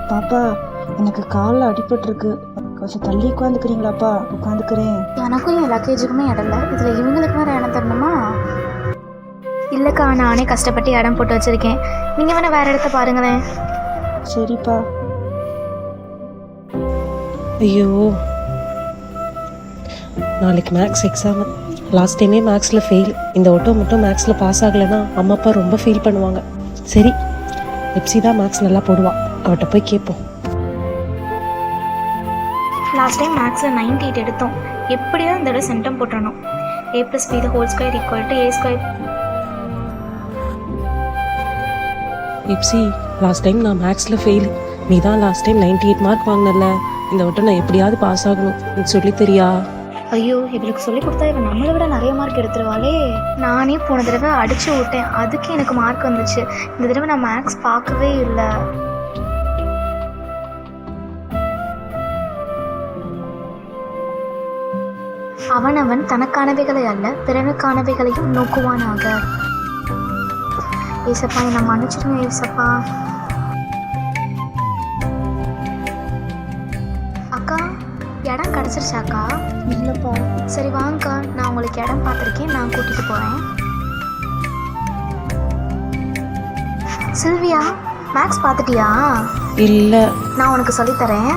பாப்பா, எனக்கு காலில் அடிபட்டிருக்கு. கொஞ்சம் தள்ளி உட்காந்துக்கிறீங்களாப்பா? உட்காந்துக்கிறேன். எனக்கும் என் லக்கேஜுக்குமே இடம்ல, இதில் இவங்களுக்கு வேறு இடம் தரணுமா? இல்லைக்கா, நானே கஷ்டப்பட்டு இடம் போட்டு வச்சுருக்கேன். நீங்கள் வேணால் வேறு இடத்த பாருங்களேன். சரிப்பா. ஐயோ, நாளைக்கு மேக்ஸ் எக்ஸாம். லாஸ்ட் டைமே மேக்ஸில் ஃபெயில். இந்த வட்டம் மட்டும் மேக்ஸில் பாஸ் ஆகலைன்னா அம்மா அப்பா ரொம்ப ஃபீல் பண்ணுவாங்க. சரி, எப்சி தான் மேக்ஸ் நல்லா போடுவா, அவட்ட போய் கேட்போம். லாஸ்ட் டைம் மேக்ஸில் 98 எடுத்தோம். எப்படியாவது இந்த தடவை சென்டம் போட்டுறணும். a+b² = a². FC, last time நான் மேக்ஸில் ஃபெயில். நீ தான் லாஸ்ட் டைம் 98 மார்க் வாங்கினல. இந்த வட்டம் நான் எப்படியாவது பாஸ் ஆகணும், நீ சொல்லி தெரியா? ஐயோ, இவளுக்கு சொல்லி கொடுத்தா இவன் நம்மளை விட நிறைய மார்க் எடுத்துருவாளே. நானே போன தடவை அடிச்சு விட்டேன், அதுக்கு எனக்கு மார்க் வந்துச்சு. இந்த தடவை நான் மேக்ஸ் பார்க்கவே இல்லை. அவனவன் தனக்கானவைகளை அல்ல பிறனுக்கானவைகளையும் நோக்குவானாக. ஏசப்பா, என்னை மன்னிச்சிடுங்க ஏசப்பா. அக்கா, இடம் கிடச்சிருச்சாக்கா? இல்லைப்பா. சரி வாங்கக்கா, நான் உங்களுக்கு இடம் பார்த்துருக்கேன், நான் கூட்டிகிட்டு போகிறேன். சில்வியா, மேக்ஸ் பார்த்துட்டியா? இல்லை. நான் உனக்கு சொல்லித்தரேன்.